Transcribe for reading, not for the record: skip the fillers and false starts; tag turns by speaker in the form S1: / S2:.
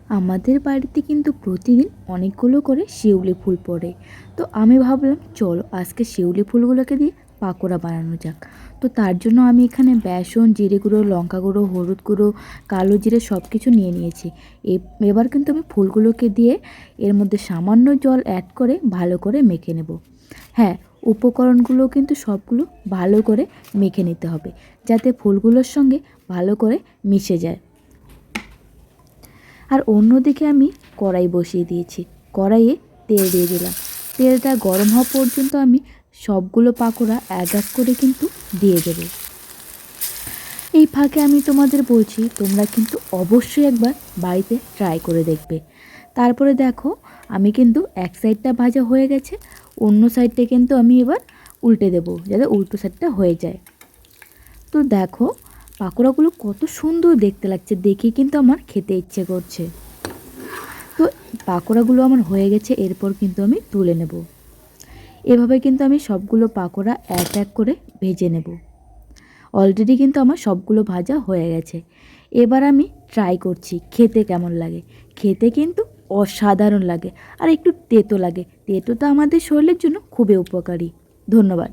S1: আমাদের বাড়িতে কিন্তু প্রতিদিন অনেকগুলো করে শিউলি ফুল পড়ে। তো আমি ভাবলাম চলো আজকে শিউলি ফুলগুলোকে দিয়ে পাকোড়া বানানো যাক। তো তার জন্য আমি এখানে বেসন, জিরে গুঁড়ো, লঙ্কা গুঁড়ো, হলুদ গুঁড়ো, কালো জিরে সব কিছু নিয়ে নিয়েছি। এবার কিন্তু আমি ফুলগুলোকে দিয়ে এর মধ্যে সামান্য জল অ্যাড করে ভালো করে মেখে নেব। হ্যাঁ, উপকরণগুলো কিন্তু সবগুলো ভালো করে মেখে নিতে হবে, যাতে ফুলগুলোর সঙ্গে ভালো করে মিশে যায়। আর অন্যদিকে আমি কড়াই বসিয়ে দিয়েছি। কড়াইয়ে তেল দিয়ে দিলাম। তেলটা গরম হওয়া পর্যন্ত আমি সবগুলো পাকোড়া এক এক করে কিন্তু দিয়ে দেব। এই ফাঁকে আমি তোমাদের বলছি, তোমরা কিন্তু অবশ্যই একবার বাড়িতে ট্রাই করে দেখবে। তারপরে দেখো, আমি কিন্তু এক সাইডটা ভাজা হয়ে গেছে, অন্য সাইডটা কিন্তু আমি এবার উল্টে দেব, যাতে উল্টো সাইডটা হয়ে যায়। তো দেখো পাকোড়াগুলো কত সুন্দর দেখতে লাগছে, দেখে কিন্তু আমার খেতে ইচ্ছে করছে। তো পাকোড়াগুলো আমার হয়ে গেছে, এরপর কিন্তু আমি তুলে নেব। এভাবে কিন্তু আমি সবগুলো পাকোড়া এক এক করে ভেজে নেব। অলরেডি কিন্তু আমার সবগুলো ভাজা হয়ে গেছে। এবার আমি ট্রাই করছি খেতে কেমন লাগে। খেতে কিন্তু অসাধারণ লাগে, আর একটু তেতো লাগে। তেতোটা আমাদের শরীরের জন্য খুবই উপকারী। ধন্যবাদ।